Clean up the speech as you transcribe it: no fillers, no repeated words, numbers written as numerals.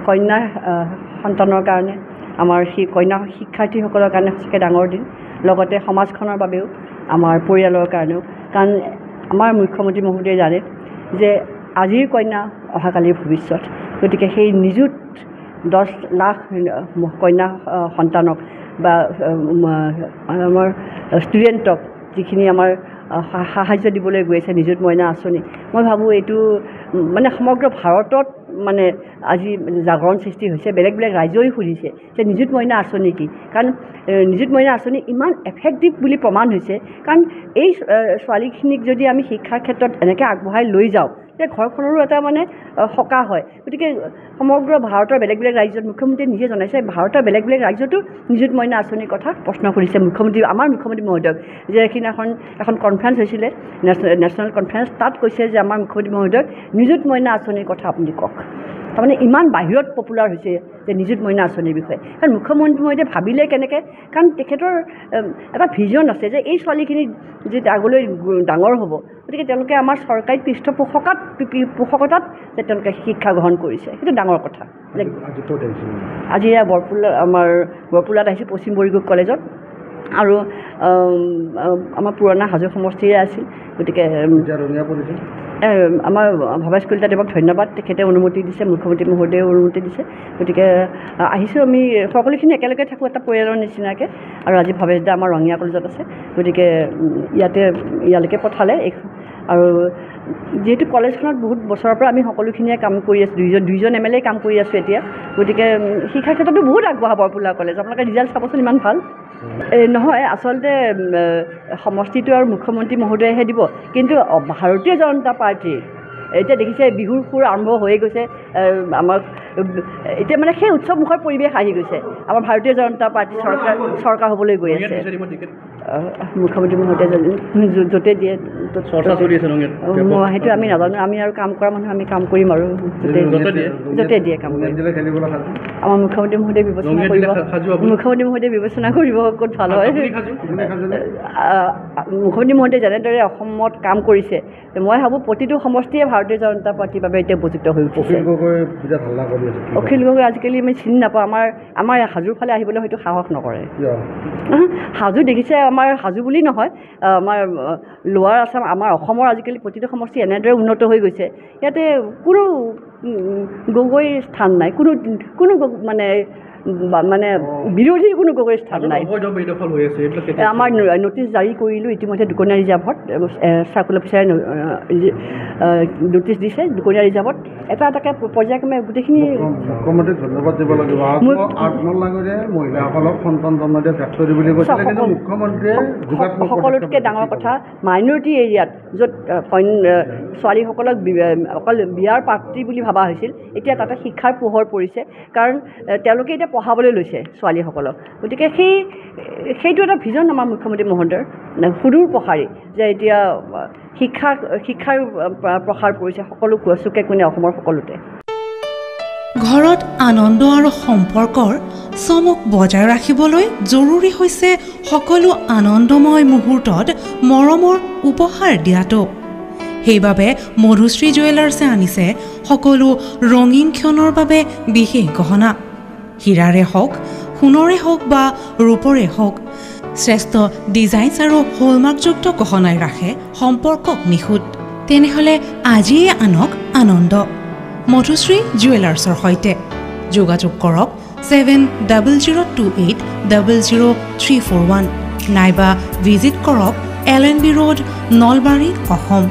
কন্যা সন্তানৰ কাৰণে আমাৰ সেই কন্যা শিক্ষাৰ্থীসকলৰ কাৰণে সঁচাকৈ ডাঙৰ দিন লগতে সমাজখনৰ বাবেও আমাৰ পৰিয়ালৰ কাৰণেও কাৰণ আমাৰ মুখ্যমন্ত্ৰী মহোদয়ে জানে যে আজিৰ কন্যা অহাকালিৰ ভৱিষ্যত গতিকে সেই নিযুত 10 লাখ কন্যা সন্তানক বা আমাৰ ষ্টুডেণ্টক যিখিনি আমাৰ সাহায্য দিবলৈ গৈ আছে নিযুত মইনা আঁচনি মই ভাবোঁ এইটো মানে সমগ্ৰ ভাৰতত মানে আজি জাগৰণ সৃষ্টি হৈছে বেলেগ ৰাজ্যই সুধিছে যে নিযুত মইনা আঁচনি কি কাৰণ নিযুত মইনা আঁচনি ইমান এফেক্টিভ বুলি প্ৰমাণ হৈছে কাৰণ এই ছোৱালীখিনিক যদি আমি শিক্ষাৰ ক্ষেত্ৰত এনেকৈ আগবঢ়াই লৈ যাওঁ যে ঘৰখনৰো এটা মানে সকাহ হয় গতিকে সমগ্ৰ ভাৰতৰ বেলেগ ৰাজ্যত মুখ্যমন্ত্ৰীয়ে নিজে জনাইছে ভাৰতৰ বেলেগ ৰাজ্যতো নিযুত মইনা আঁচনিৰ কথা প্ৰশ্ন কৰিছে আমাৰ মুখ্যমন্ত্ৰী মহোদয়ক যে এখন কনফাৰেঞ্চ হৈছিলে নেশ্যনেল কনফাৰেঞ্চ তাত কৈছে যে আমাৰ মুখ্যমন্ত্ৰী মহোদয়ক নিযুত মইনা আঁচনিৰ কথা আপুনি কওক তাৰমানে ইমান বাহিৰত পপুলাৰ হৈছে যে নিযুত মইনা আঁচনিৰ বিষয়ে কাৰণ মুখ্যমন্ত্ৰী মহোদয়ে ভাবিলে কেনেকৈ কাৰণ তেখেতৰ এটা ভিজন আছে যে এই ছোৱালীখিনি যে আগলৈ ডাঙৰ হ'ব গতিকে তেওঁলোকে আমাৰ চৰকাৰী পৃষ্ঠপোষকতাত যে তেওঁলোকে শিক্ষা গ্ৰহণ কৰিছে সেইটো ডাঙৰ কথা আজি আমাৰ বৰপুলাত আহিছোঁ পশ্চিম বৰিগুগ কলেজত আৰু আমাৰ পুৰণা হাজো সমষ্টিৰে আছিল গতিকে আমাৰ ভৱেশ কলিতা দেৱক ধন্যবাদ তেখেতে অনুমতি দিছে মুখ্যমন্ত্ৰী মহোদয়ে অনুমতি দিছে গতিকে আহিছোঁ আমি সকলোখিনি একেলগে থাকোঁ এটা পৰিয়ালৰ নিচিনাকৈ আৰু আজি ভৱেশ দা আমাৰ ৰঙিয়া কলেজত আছে গতিকে ইয়ালৈকে পঠালে আৰু যিহেতু কলেজখনত বহুত বছৰৰ পৰা আমি সকলোখিনিয়ে কাম কৰি আছোঁ দুইজন MLA কাম কৰি আছোঁ এতিয়া গতিকে শিক্ষাৰ ক্ষেত্ৰতো বহুত আগবঢ়া বৰপুলা কলেজ আপোনালোকে ৰিজাল্ট চাবচোন ইমান ভাল নহয় আচলতে সমষ্টিটো আৰু মুখ্যমন্ত্ৰী মহোদয়েহে দিব কিন্তু ভাৰতীয় জনতা পাৰ্টীৰ এতিয়া দেখিছে বিহুৰ সুৰ আৰম্ভ হৈ গৈছে আমাৰ এতিয়া মানে সেই উৎসৱমুখৰ পৰিৱেশ আহি গৈছে আমাৰ ভাৰতীয় জনতা পাৰ্টী চৰকাৰ হ'বলৈ গৈ আছে মুখ্যমন্ত্ৰী মহোদয়ে য'তে দিয়ে সেইটো আমি নাজানো আমি আৰু কাম কৰা মানুহ আমি কাম কৰিম আৰু য'তে দিয়ে কাম কৰিম আমাৰ মুখ্যমন্ত্ৰী মহোদয়ে বিবেচনা কৰিব ক'ত ভাল হয় মুখ্যমন্ত্ৰী মহোদয়ে যেনেদৰে অসমত কাম কৰিছে মই ভাবোঁ প্ৰতিটো সমষ্টিয়ে ভাৰতীয় জনতা পাৰ্টীৰ বাবে এতিয়া উপযুক্ত হৈ উঠিছে অখিল গগৈ আজিকালি আমি চিনি নাপাওঁ আমাৰ হাজোৰ ফালে আহিবলৈ হয়তো সাহস নকৰে হাজো দেখিছে আমাৰ হাজো বুলি নহয় আমাৰ লোৱাৰ আছাম আমাৰ অসমৰ আজিকালি প্ৰতিটো সমষ্টি এনেদৰে উন্নত হৈ গৈছে ইয়াতে কোনো গগৈৰ স্থান নাই কোনো মানে বিৰোধী কোনো গগৈৰ স্থান নাই আমাৰ নটিচ জাৰি কৰিলোঁ ইতিমধ্যে দুকনীয়া ৰিজাৰ্ভত চাৰ্কুল অফিচাৰে নটিচ দিছে দুকনীয়া ৰিজাৰ্ভত এটাকৈ পৰ্যায়ক্ৰমে গোটেইখিনি মুখ্যমন্ত্ৰীক ধন্যবাদ দিব লাগিব আত্মলাগৰে মহিলাসকলক সন্তান জন্ম দিয়া ফেক্টৰী বুলি কৈছিলে কিন্তু মুখ্যমন্ত্ৰীয়ে সকলোতকৈ ডাঙৰ কথা মাইনৰিটি এৰিয়াত য'ত ছোৱালীসকলক অকল বিয়াৰ পাত্ৰী বুলি ভাবা হৈছিল এতিয়া তাতে শিক্ষাৰ পোহৰ পৰিছে কাৰণ তেওঁলোকে এতিয়া পঢ়াবলৈ লৈছে ছোৱালীসকলক গতিকে সেইটো এটা ভিজন আমাৰ মুখ্যমন্ত্ৰী মহোদয়ৰ সুদূৰ প্ৰসাৰী যে এতিয়া শিক্ষাৰ প্ৰসাৰ পৰিছে সকলো চুকে কোণে অসমৰ সকলোতে ঘৰত আনন্দ আৰু সম্পৰ্কৰ চমক বজাই ৰাখিবলৈ জৰুৰী হৈছে সকলো আনন্দময় মুহূৰ্তত মৰমৰ উপহাৰ দিয়াটো সেইবাবে মধুশ্ৰী জুৱেলাৰ্ছে আনিছে সকলো ৰঙীন ক্ষণৰ বাবে বিশেষ গহনা হীৰাৰে হওক সোণৰে হওক বা ৰূপৰে হওক শ্ৰেষ্ঠ ডিজাইনছ আৰু হলমাৰ্কযুক্ত গহনাই ৰাখে সম্পৰ্কক নিখুঁত তেনেহ'লে আজিয়ে আনক আনন্দ মধুশ্ৰী জুৱেলাৰ্ছৰ সৈতে যোগাযোগ কৰক 7002800341 নাইবা ভিজিট কৰক LNB ৰোড নলবাৰী অসম